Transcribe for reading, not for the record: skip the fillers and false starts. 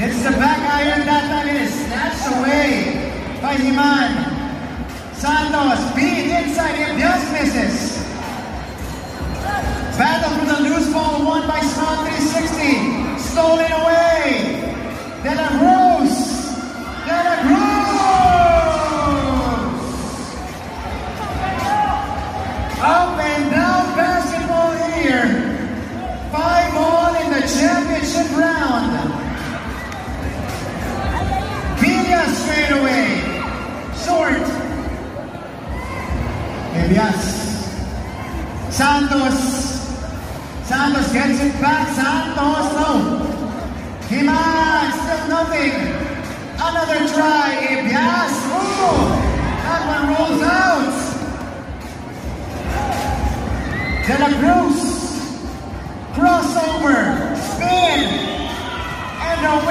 It's the back iron that is snatched away by Himan. Santos beat inside him, just misses. Battle for the loose ball won by Smart 360. Stolen away. De La Cruz. De La Cruz. Up and down basketball here. 5-all in the championship round. Villa straight away. Short. Elias. Santos gets it back. Santos, no. Himan, still nothing. Another try. Elias. Oh, that one rolls out. De La Cruz. Crossover. Spin. And away.